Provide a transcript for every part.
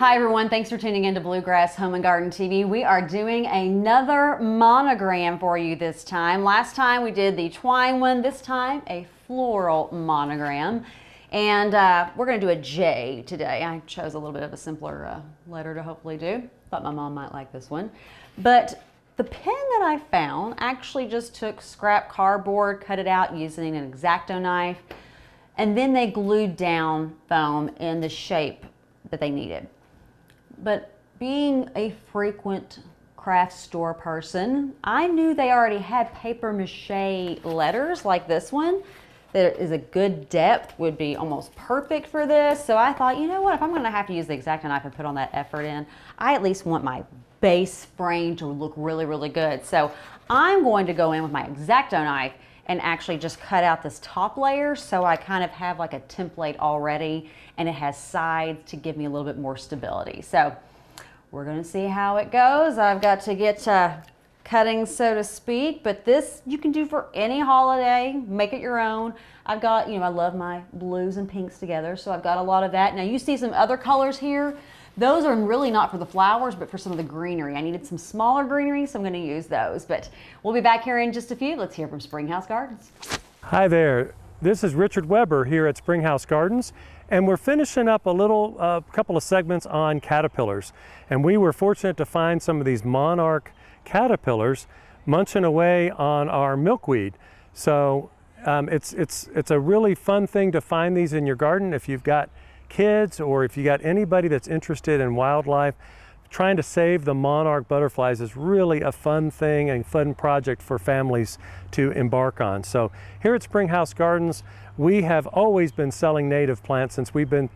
Hi everyone, thanks for tuning in to Bluegrass Home and Garden TV. We are doing another monogram for you this time. Last time we did the twine one, this time a floral monogram. And we're going to do a J today. I chose a little bit of a simpler letter to hopefully do. Thought my mom might like this one. But the pen that I found actually just took scrap cardboard, cut it out using an X-Acto knife, and then they glued down foam in the shape that they needed. But being a frequent craft store person, I knew they already had paper mache letters like this one. That is a good depth, would be almost perfect for this. So I thought, you know what, if I'm going to have to use the X-Acto knife and put on that effort in, I at least want my base frame to look really, really good. So I'm going to go in with my X-Acto knife and actually just cut out this top layer so I kind of have like a template already, and it has sides to give me a little bit more stability. So we're going to see how it goes. I've got to get cutting, so to speak, but this you can do for any holiday, make it your own. I've got, I love my blues and pinks together, so I've got a lot of that. Now you see some other colors here. Those are really not for the flowers, but for some of the greenery. I needed some smaller greenery, so I'm going to use those. But we'll be back here in just a few. Let's hear from Springhouse Gardens. Hi there. This is Richard Weber here at Springhouse Gardens, and we're finishing up a couple of segments on caterpillars. And we were fortunate to find some of these monarch caterpillars munching away on our milkweed. So it's a really fun thing to find these in your garden if you've got kids or if you got anybody that's interested in wildlife. Trying to save the monarch butterflies is really a fun thing and fun project for families to embark on. So here at Springhouse Gardens, we have always been selling native plants since we've been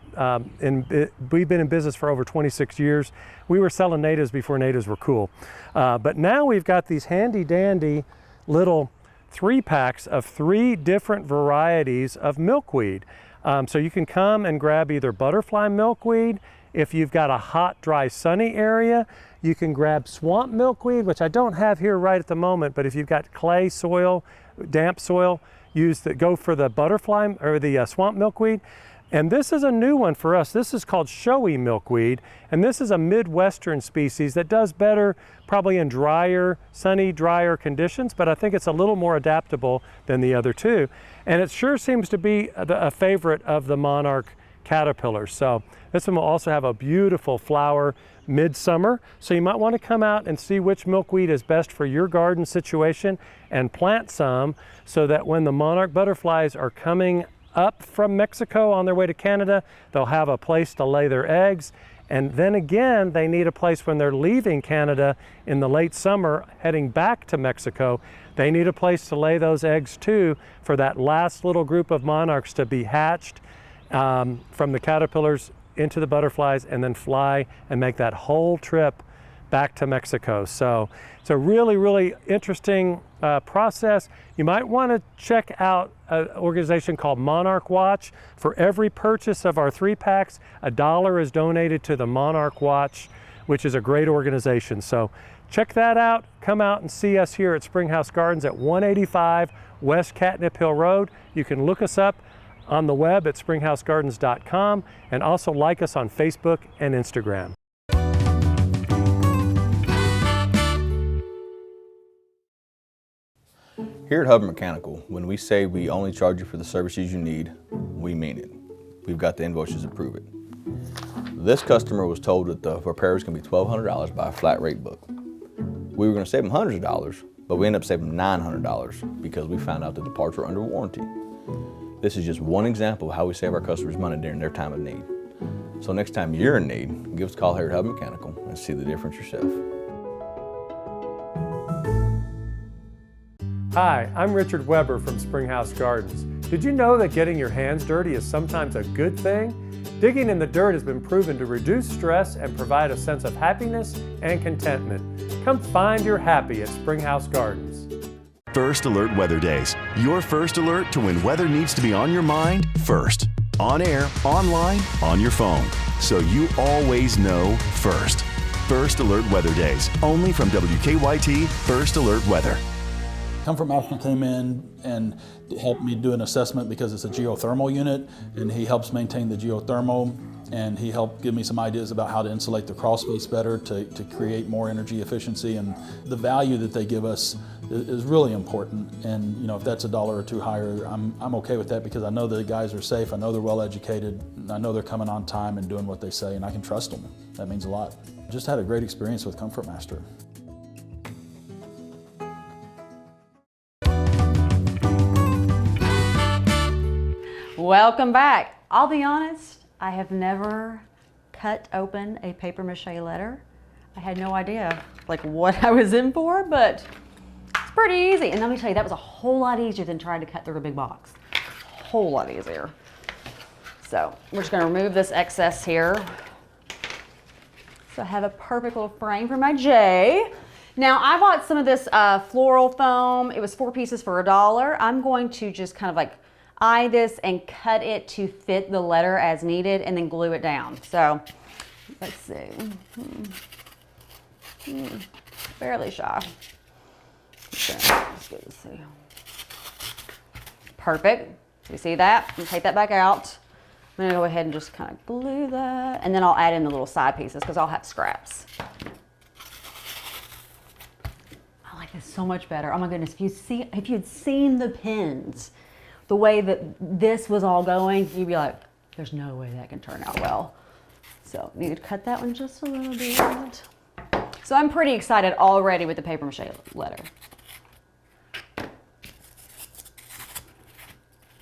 in business for over 26 years. We were selling natives before natives were cool. But now we've got these handy dandy little 3-packs of 3 different varieties of milkweed. So you can come and grab either butterfly milkweed. If you've got a hot, dry, sunny area, you can grab swamp milkweed, which I don't have here right at the moment, but if you've got clay soil, damp soil, go for the butterfly or the swamp milkweed. And this is a new one for us. This is called showy milkweed, and this is a Midwestern species that does better probably in sunny, drier conditions, but I think it's a little more adaptable than the other two. And it sure seems to be a favorite of the monarch caterpillars. So this one will also have a beautiful flower midsummer. So you might want to come out and see which milkweed is best for your garden situation and plant some so that when the monarch butterflies are coming up from Mexico on their way to Canada, they'll have a place to lay their eggs. And then again, they need a place when they're leaving Canada in the late summer, heading back to Mexico. They need a place to lay those eggs too, for that last little group of monarchs to be hatched from the caterpillars into the butterflies and then fly and make that whole trip back to Mexico. So it's a really, really interesting process. You might want to check out an organization called Monarch Watch. For every purchase of our 3-packs, $1 is donated to the Monarch Watch, which is a great organization. So check that out. Come out and see us here at Springhouse Gardens at 185 West Catnip Hill Road. You can look us up on the web at springhousegardens.com and also like us on Facebook and Instagram. Here at Hubbard Mechanical, when we say we only charge you for the services you need, we mean it. We've got the invoices to prove it. This customer was told that the repair was going to be $1,200 by a flat rate book. We were going to save them hundreds of dollars, but we ended up saving $900 because we found out that the parts were under warranty. This is just one example of how we save our customers money during their time of need. So next time you're in need, give us a call here at Hubbard Mechanical and see the difference yourself. Hi, I'm Richard Weber from Springhouse Gardens. Did you know that getting your hands dirty is sometimes a good thing? Digging in the dirt has been proven to reduce stress and provide a sense of happiness and contentment. Come find your happy at Springhouse Gardens. First Alert Weather Days. Your first alert to when weather needs to be on your mind first. On air, online, on your phone. So you always know first. First Alert Weather Days. Only from WKYT First Alert Weather. Comfort Master came in and helped me do an assessment because it's a geothermal unit, and he helps maintain the geothermal, and he helped give me some ideas about how to insulate the crawl space better to create more energy efficiency. And the value that they give us is really important. And you know, if that's $1 or $2 higher, I'm okay with that, because I know the guys are safe, I know they're well educated, I know they're coming on time and doing what they say, and I can trust them. That means a lot. Just had a great experience with Comfort Master. Welcome back. I'll be honest, I have never cut open a paper mache letter. I had no idea like what I was in for, but it's pretty easy. And let me tell you, that was a whole lot easier than trying to cut through a big box. A whole lot easier. So we're just gonna remove this excess here. So I have a perfect little frame for my J. Now I bought some of this floral foam. It was 4 pieces for $1. I'm going to just kind of like eye this and cut it to fit the letter as needed, and then glue it down. So let's see. Fairly shy. Okay, let's go see. Perfect. You see that? I'm gonna take that back out. I'm gonna go ahead and just kind of glue that, and then I'll add in the little side pieces because I'll have scraps. I like this so much better. Oh my goodness, if you'd seen the pins, the way that this was all going, you'd be like, there's no way that can turn out well. So you could cut that one just a little bit. So I'm pretty excited already with the paper mache letter. And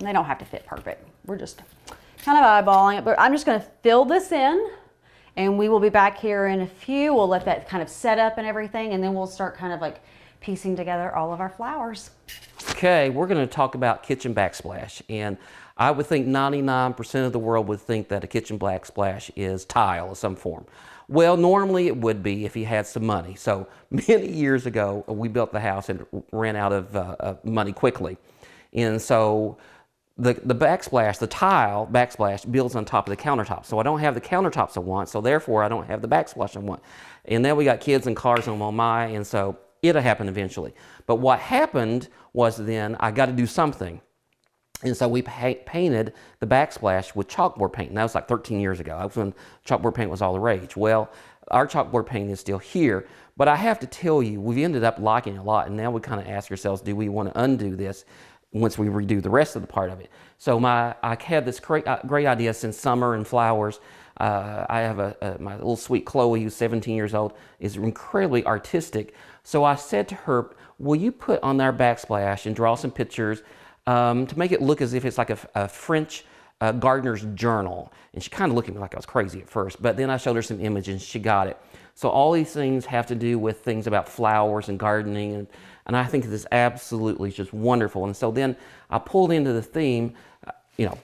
they don't have to fit perfect. We're just kind of eyeballing it, but I'm just gonna fill this in, and we will be back here in a few. We'll let that kind of set up and everything, and then we'll start kind of like piecing together all of our flowers. Okay, we're going to talk about kitchen backsplash, and I would think 99% of the world would think that a kitchen backsplash is tile of some form. Well, normally it would be if you had some money. So many years ago, we built the house and ran out of money quickly, and so the backsplash, the tile backsplash, builds on top of the countertop. So I don't have the countertops I want, so therefore I don't have the backsplash I want. And then we got kids and cars on my, and so it'll happen eventually. But what happened was then I got to do something. And so we painted the backsplash with chalkboard paint. And that was like 13 years ago. That was when chalkboard paint was all the rage. Well, our chalkboard paint is still here. But I have to tell you, we've ended up liking it a lot. And now we kind of ask ourselves, do we want to undo this once we redo the rest of the part of it? So I had this great idea since summer and flowers. I have my little sweet Chloe, who's 17 years old, is incredibly artistic. So I said to her, will you put on our backsplash and draw some pictures to make it look as if it's like a French gardener's journal? And she kind of looked at me like I was crazy at first, but then I showed her some images and she got it. So all these things have to do with things about flowers and gardening, and I think this is absolutely just wonderful. And so then I pulled into the theme,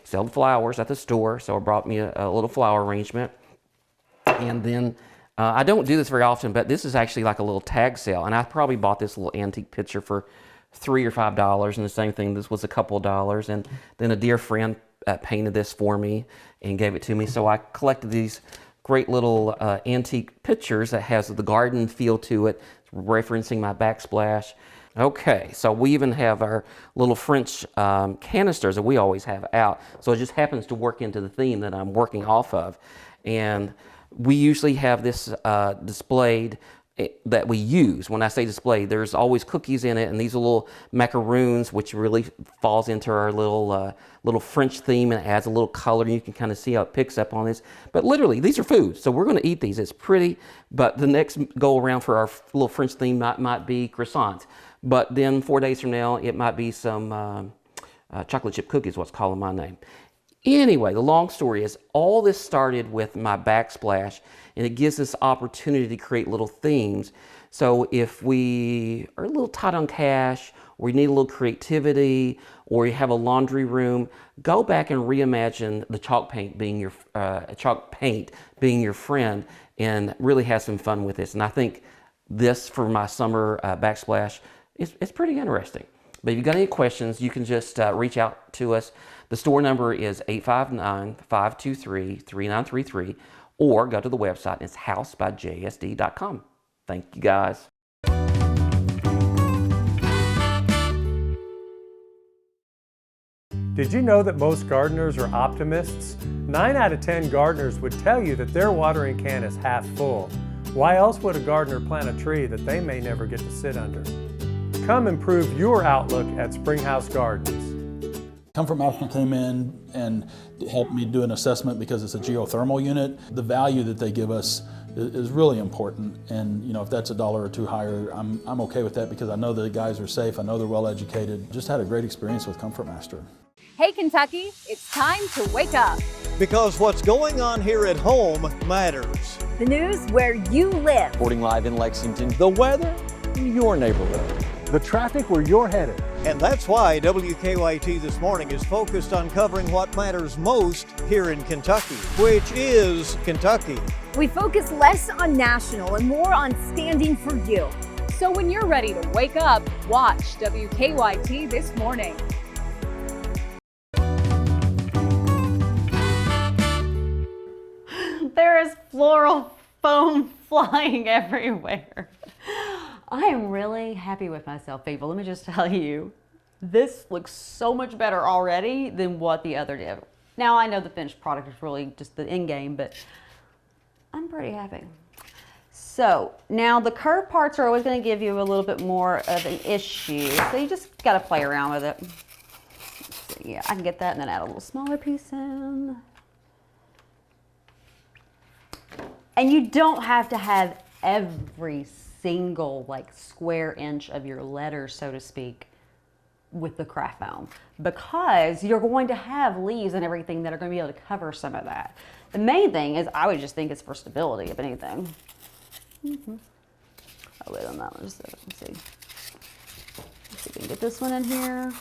sell flowers at the store, so it brought me a little flower arrangement. And then I don't do this very often, but this is actually like a little tag sale, and I probably bought this little antique picture for $3 or $5, and the same thing, this was a couple of dollars. And then a dear friend painted this for me and gave it to me. So I collected these great little antique pictures that has the garden feel to it, referencing my backsplash. Okay, so we even have our little French canisters that we always have out. So it just happens to work into the theme that I'm working off of. And we usually have this displayed that we use. When I say displayed, there's always cookies in it, and these are little macaroons, which really falls into our little French theme and adds a little color. You can kind of see how it picks up on this. But literally, these are food, so we're going to eat these. It's pretty, but the next go around for our little French theme might be croissants. But then 4 days from now, it might be some chocolate chip cookies, what's calling my name. Anyway, the long story is all this started with my backsplash, and it gives us opportunity to create little themes. So if we are a little tight on cash, or you need a little creativity, or you have a laundry room, go back and reimagine the chalk paint being your friend, and really have some fun with this. And I think this for my summer backsplash it's pretty interesting. But if you've got any questions, you can just reach out to us. The store number is 859-523-3933, or go to the website. It's housebyjsd.com. Thank you, guys. Did you know that most gardeners are optimists? 9 out of 10 gardeners would tell you that their watering can is half full. Why else would a gardener plant a tree that they may never get to sit under? Come improve your outlook at Springhouse Gardens. Comfort Master came in and helped me do an assessment because it's a geothermal unit. The value that they give us is really important, and if that's $1 or $2 higher, I'm okay with that because I know the guys are safe, I know they're well educated. Just had a great experience with Comfort Master. Hey Kentucky, it's time to wake up. Because what's going on here at home matters. The news where you live. Reporting live in Lexington, the weather in your neighborhood. The traffic where you're headed. And that's why WKYT this morning is focused on covering what matters most here in Kentucky, which is Kentucky. We focus less on national and more on standing for you. So when you're ready to wake up, watch WKYT this morning. There is floral foam flying everywhere. I am really happy with myself, people. Let me just tell you, this looks so much better already than what the other did. Now, I know the finished product is really just the end game, but I'm pretty happy. So now the curved parts are always going to give you a little bit more of an issue. So you just got to play around with it. So yeah, I can get that and then add a little smaller piece in. And you don't have to have every single square inch of your letter, so to speak, with the craft foam, because you're going to have leaves and everything that are going to be able to cover some of that. The main thing is, I would just think it's for stability, if anything. Oh, wait on that one. Let's see. Let's see if we can get this one in here.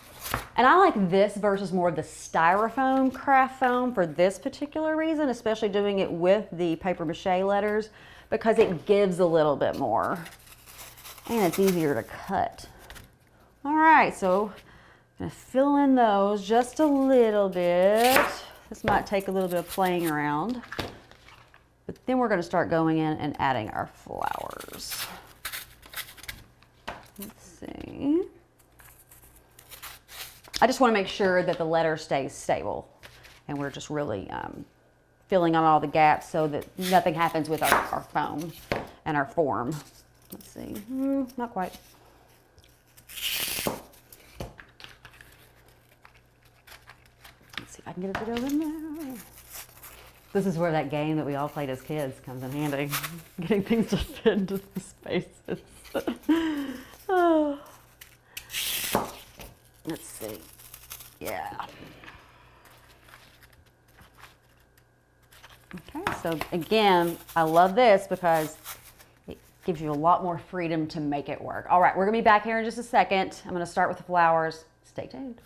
And I like this versus more of the styrofoam craft foam for this particular reason, especially doing it with the paper mache letters, because it gives a little bit more and it's easier to cut. All right, so I'm gonna fill in those just a little bit. This might take a little bit of playing around, but then we're gonna start going in and adding our flowers. Let's see. I just want to make sure that the letter stays stable, and we're just really filling on all the gaps so that nothing happens with our foam and our form. Let's see, not quite. Let's see if I can get it to go in there. This is where that game that we all played as kids comes in handy. Getting things to fit into the spaces. Oh. Let's see. Yeah. Okay, so again, I love this because it gives you a lot more freedom to make it work. All right, we're gonna be back here in just a second. I'm gonna start with the flowers. Stay tuned.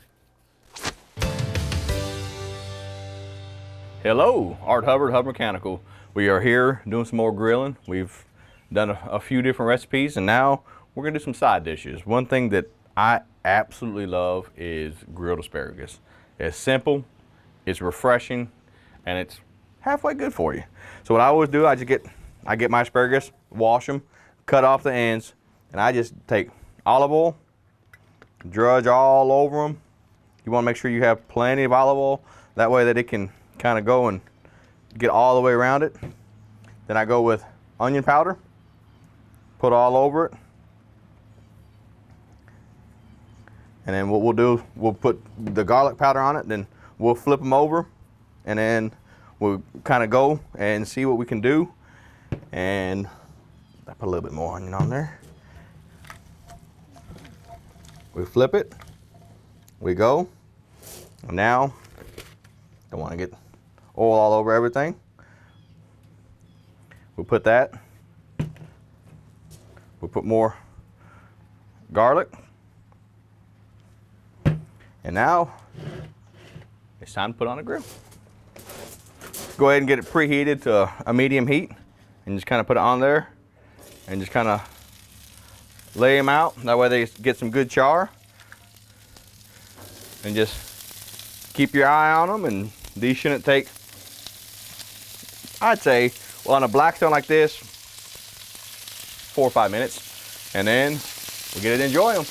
Hello, Art Hubbard, Hubbard Mechanical. We are here doing some more grilling. We've done a few different recipes, and now we're gonna do some side dishes. One thing that I absolutely love is grilled asparagus. It's simple, it's refreshing, and it's halfway good for you. So what I always do, I get my asparagus, wash them, cut off the ends, and I just take olive oil, drudge all over them. You want to make sure you have plenty of olive oil, that way that it can kind of go and get all the way around it. Then I go with onion powder, put all over it. And then what we'll do, we'll put the garlic powder on it, then we'll flip them over, and then we'll kind of go and see what we can do. And I put a little bit more onion on there. We flip it, we go. And now, don't want to get oil all over everything. We'll put that. We'll put more garlic. And now, it's time to put on a grill. Go ahead and get it preheated to a medium heat and just kind of put it on there and just kind of lay them out. That way they get some good char. And just keep your eye on them, and these shouldn't take, I'd say, well, on a blackstone like this, 4 or 5 minutes. And then we get to enjoy them.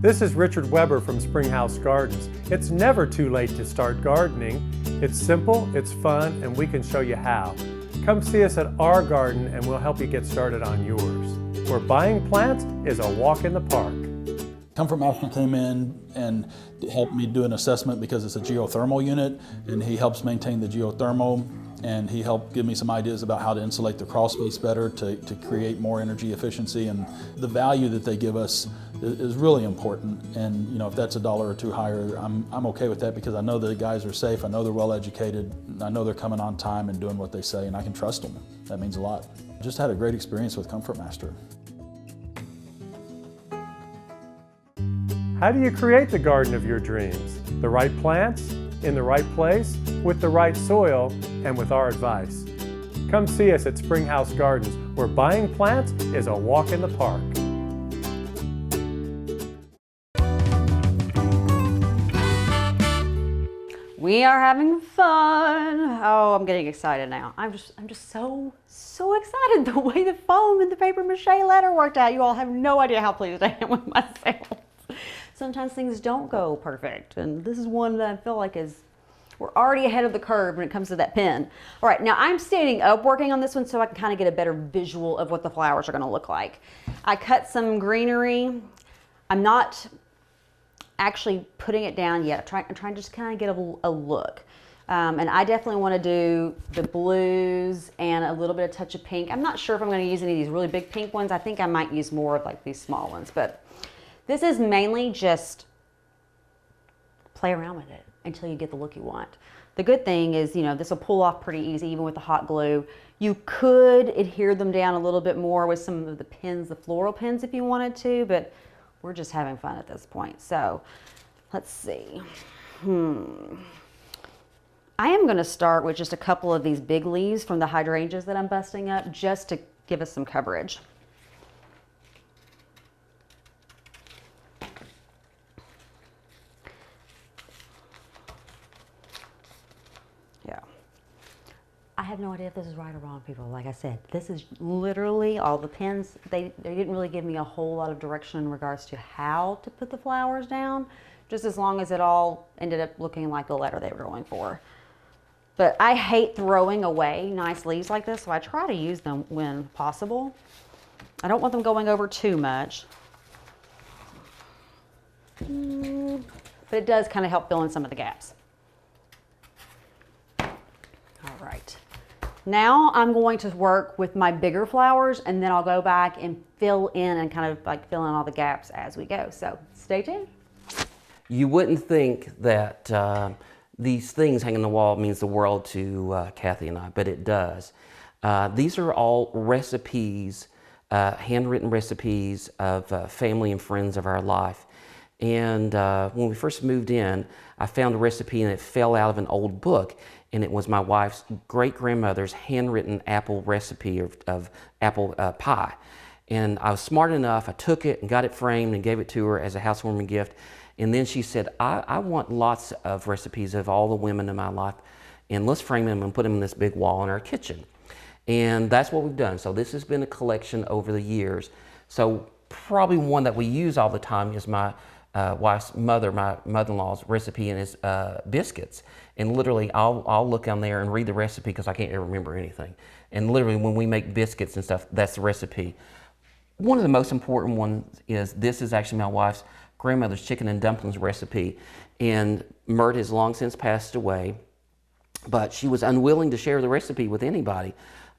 This is Richard Weber from Springhouse Gardens. It's never too late to start gardening. It's simple, it's fun, and we can show you how. Come see us at our garden and we'll help you get started on yours. Where buying plants is a walk in the park. Comfort Master came in and helped me do an assessment because it's a geothermal unit, and he helps maintain the geothermal, and he helped give me some ideas about how to insulate the crawl space better to create more energy efficiency. And the value that they give us is really important. And you know, if that's $1 or $2 higher, I'm okay with that because I know the guys are safe, I know they're well educated, I know they're coming on time and doing what they say, and I can trust them. That means a lot. Just had a great experience with Comfort Master. How do you create the garden of your dreams? The right plants, in the right place, with the right soil, and with our advice. Come see us at Springhouse Gardens, where buying plants is a walk in the park. We are having fun. Oh, I'm getting excited now. I'm just so excited the way the foam and the paper mache letter worked out. You all have no idea how pleased I am with myself. Sometimes things don't go perfect, and this is one that I feel like we're already ahead of the curve when it comes to that pen. All right, now I'm standing up working on this one so I can kind of get a better visual of what the flowers are going to look like. I cut some greenery. I'm not actually putting it down yet. I'm trying to just kind of get a look. And I definitely want to do the blues and a little bit of touch of pink. I'm not sure if I'm going to use any of these really big pink ones. I think I might use more of like these small ones, but this is mainly just play around with it until you get the look you want. The good thing is, you know, this will pull off pretty easy even with the hot glue. You could adhere them down a little bit more with some of the pins, the floral pins if you wanted to, but we're just having fun at this point. So let's see. I am going to start with just a couple of these big leaves from the hydrangeas that I'm busting up just to give us some coverage. I have no idea if this is right or wrong, people. Like I said, this is literally all the pins. They didn't really give me a whole lot of direction in regards to how to put the flowers down, just as long as it all ended up looking like the letter they were going for. But I hate throwing away nice leaves like this, so I try to use them when possible. I don't want them going over too much. But it does kind of help fill in some of the gaps. All right. Now I'm going to work with my bigger flowers, and then I'll go back and fill in and kind of like fill in all the gaps as we go. So stay tuned. You wouldn't think that these things hanging on the wall means the world to Kathy and I, but it does. These are all recipes, handwritten recipes of family and friends of our life. And when we first moved in, I found a recipe and it fell out of an old book. And it was my wife's great-grandmother's handwritten apple recipe of apple pie. And I was smart enough, I took it and got it framed and gave it to her as a housewarming gift. And then she said, I want lots of recipes of all the women in my life, and let's frame them and put them in this big wall in our kitchen. And that's what we've done. So this has been a collection over the years. So probably one that we use all the time is my wife's mother, my mother-in-law's recipe, and his biscuits. And literally, I'll look on there and read the recipe because I can't ever remember anything. And literally, when we make biscuits and stuff, that's the recipe. One of the most important ones is this is actually my wife's grandmother's chicken and dumplings recipe. And Mert has long since passed away, but she was unwilling to share the recipe with anybody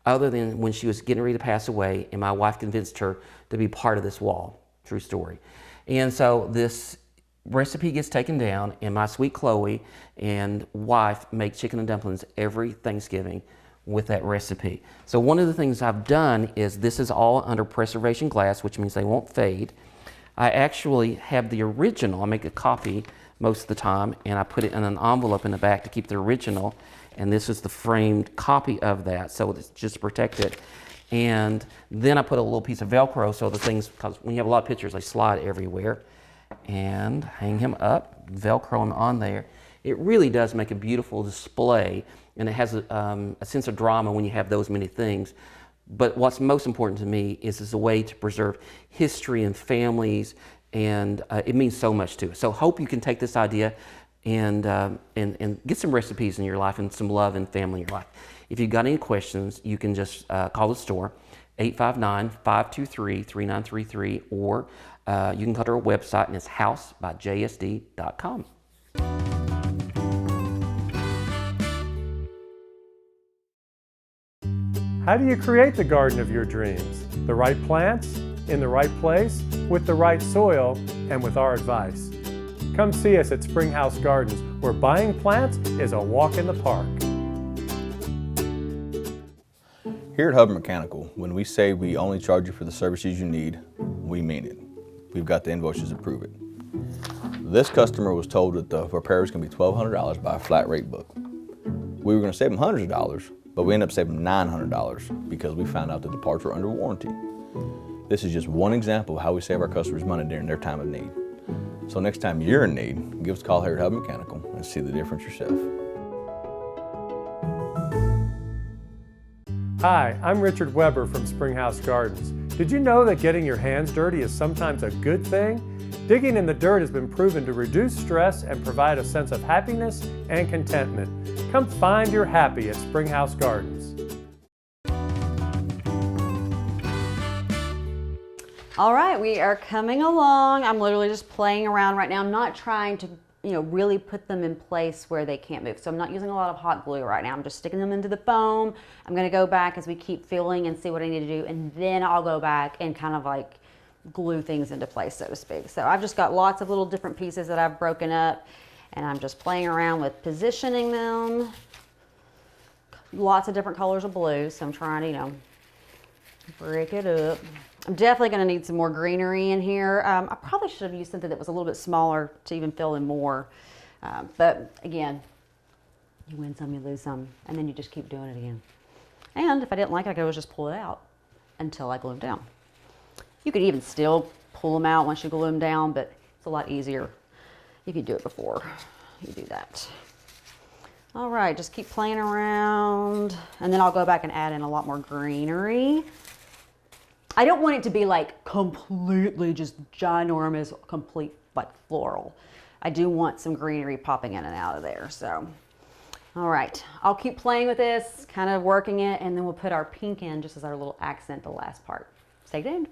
other than when she was getting ready to pass away, and my wife convinced her to be part of this wall. True story. And so this recipe gets taken down, and my sweet Chloe and wife make chicken and dumplings every Thanksgiving with that recipe. So one of the things I've done is this is all under preservation glass, which means they won't fade. I actually have the original. I make a copy most of the time, and I put it in an envelope in the back to keep the original. And this is the framed copy of that, so it's just to protect it. And then I put a little piece of Velcro so the things, because when you have a lot of pictures, they slide everywhere. And hang him up, Velcro him on there. It really does make a beautiful display, and it has a sense of drama when you have those many things. But what's most important to me is a way to preserve history and families and it means so much to us. So hope you can take this idea and get some recipes in your life and some love and family in your life. If you've got any questions, you can just call the store, 859-523-3933, or you can go to our website, and it's housebyjsd.com. How do you create the garden of your dreams? The right plants, in the right place, with the right soil, and with our advice. Come see us at Springhouse Gardens, where buying plants is a walk in the park. Here at Hubbard Mechanical, when we say we only charge you for the services you need, we mean it. We've got the invoices to prove it. This customer was told that the repair was going to be $1,200 by a flat rate book. We were going to save them hundreds of dollars, but we ended up saving $900 because we found out that the parts were under warranty. This is just one example of how we save our customers money during their time of need. So next time you're in need, give us a call here at Hubbard Mechanical and see the difference yourself. Hi, I'm Richard Weber from Springhouse Gardens. Did you know that getting your hands dirty is sometimes a good thing? Digging in the dirt has been proven to reduce stress and provide a sense of happiness and contentment. Come find your happy at Springhouse Gardens. All right, we are coming along. I'm literally just playing around right now. I'm not trying to, really put them in place where they can't move. So I'm not using a lot of hot glue right now. I'm just sticking them into the foam. I'm gonna go back as we keep filling and see what I need to do, and then I'll go back and kind of like glue things into place, so to speak. So I've just got lots of little different pieces that I've broken up, and I'm just playing around with positioning them. Lots of different colors of blue, so I'm trying to, break it up. I'm definitely going to need some more greenery in here. I probably should have used something that was a little bit smaller to even fill in more. But again, you win some, you lose some, and then you just keep doing it again. And if I didn't like it, I could always just pull it out until I glue them down. You could even still pull them out once you glue them down, but it's a lot easier if you do it before you do that. All right, just keep playing around, and then I'll go back and add in a lot more greenery. I don't want it to be like completely just ginormous, complete like floral. I do want some greenery popping in and out of there, so. All right, I'll keep playing with this, kind of working it, and then we'll put our pink in just as our little accent, the last part. Stay tuned.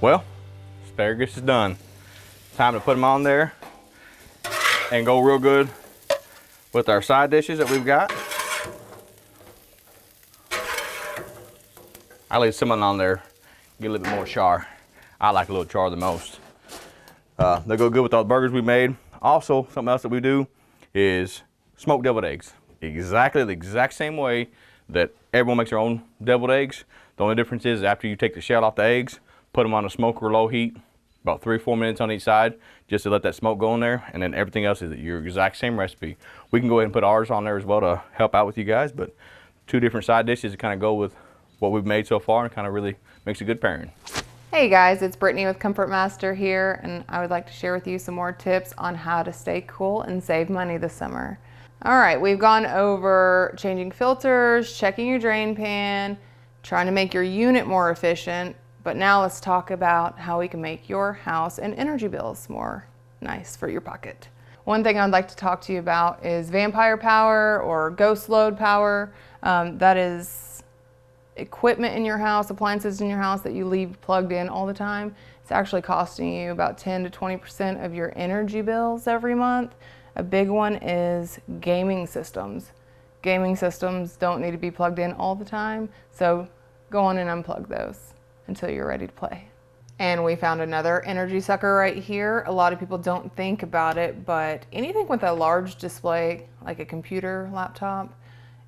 Well, asparagus is done. Time to put them on there and go real good with our side dishes that we've got. I leave some on there, get a little bit more char. I like a little char the most. They go good with all the burgers we made. Also, something else that we do is smoked deviled eggs. Exactly the exact same way that everyone makes their own deviled eggs. The only difference is after you take the shell off the eggs, put them on a smoker low heat, about 3 or 4 minutes on each side, just to let that smoke go in there, and then everything else is your exact same recipe. We can go ahead and put ours on there as well to help out with you guys, but 2 different side dishes to kind of go with what we've made so far and kind of really makes a good pairing. Hey guys, it's Brittany with Comfort Master here, and I would like to share with you some more tips on how to stay cool and save money this summer. All right, we've gone over changing filters, checking your drain pan, trying to make your unit more efficient, but now let's talk about how we can make your house and energy bills more nice for your pocket. One thing I'd like to talk to you about is vampire power or ghost load power. That is equipment in your house, appliances in your house that you leave plugged in all the time. It's actually costing you about 10 to 20% of your energy bills every month. A big one is gaming systems. Gaming systems don't need to be plugged in all the time, so go on and unplug those until you're ready to play. And we found another energy sucker right here. A lot of people don't think about it, but anything with a large display, like a computer, laptop,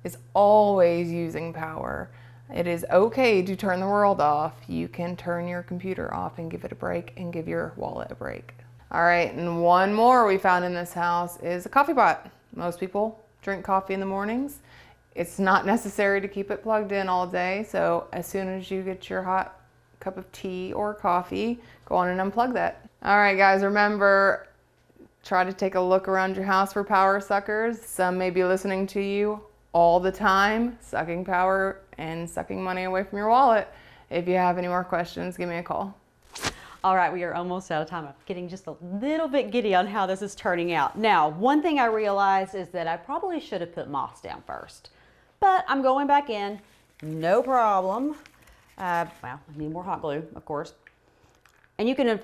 is always using power. It is okay to turn the world off. You can turn your computer off and give it a break and give your wallet a break. All right, and one more we found in this house is a coffee pot. Most people drink coffee in the mornings. It's not necessary to keep it plugged in all day, so as soon as you get your hot cup of tea or coffee, go on and unplug that. All right, guys, remember, try to take a look around your house for power suckers. Some may be listening to you all the time, sucking power and sucking money away from your wallet. If you have any more questions, give me a call. All right, we are almost out of time. I'm getting just a little bit giddy on how this is turning out. Now, one thing I realized is that I probably should have put moss down first, but I'm going back in, no problem. Well, I need more hot glue, of course. And you can,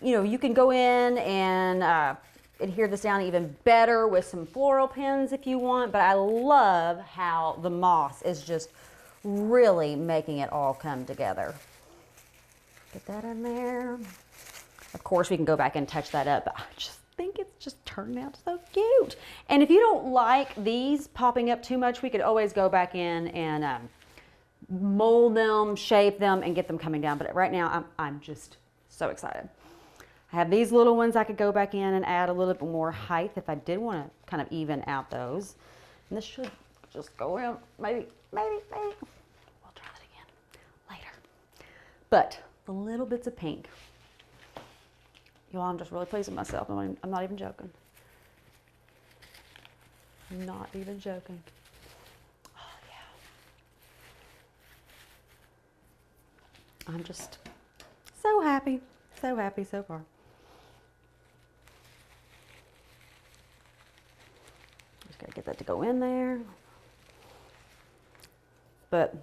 you can go in and adhere this down even better with some floral pins if you want, but I love how the moss is just really making it all come together. Get that in there. Of course, we can go back and touch that up, but I just think it's just turned out so cute. And if you don't like these popping up too much, we could always go back in and mold them, shape them, and get them coming down. But right now, I'm just so excited. I have these little ones I could go back in and add a little bit more height if I did want to kind of even out those. And this should just go in, maybe. We'll try that again later. But the little bits of pink. Y'all, I'm just really pleased with myself. I'm not even joking. I'm not even joking. Oh, yeah. I'm just so happy so far. Just gotta get that to go in there. But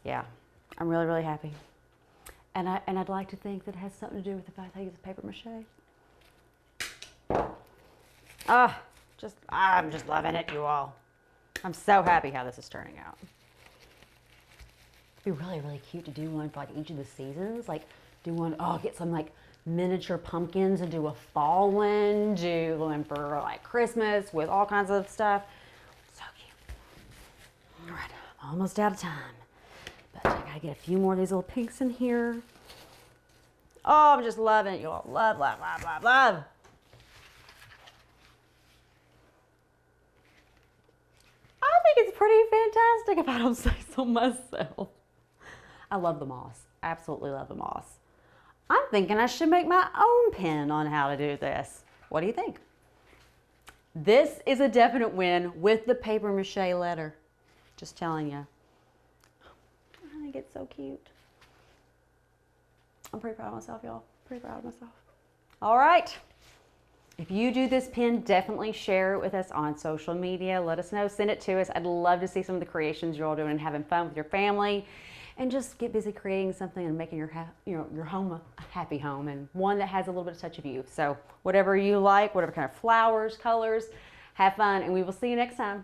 yeah, I'm really, really happy. And I'd like to think that it has something to do with the fact that I use paper mache. I'm just loving it, you all. I'm so happy how this is turning out. It'd be really, really cute to do one for like each of the seasons. Like do one, get some like miniature pumpkins and do a fall one, do one for like Christmas with all kinds of stuff. So cute. All right, I'm almost out of time. But I gotta get a few more of these little pinks in here. Oh, I'm just loving it, y'all. Love, love, love, love, love. I think it's pretty fantastic if I don't say so myself. I love the moss. Absolutely love the moss. I'm thinking I should make my own pin on how to do this. What do you think? This is a definite win with the paper mache letter. Just telling you. I think it's so cute. I'm pretty proud of myself, y'all. Pretty proud of myself. All right. If you do this pin, definitely share it with us on social media. Let us know. Send it to us. I'd love to see some of the creations you're all doing and having fun with your family. And just get busy creating something and making your home a happy home and one that has a little bit of touch of you. So whatever you like, whatever kind of flowers, colors, have fun, and we will see you next time.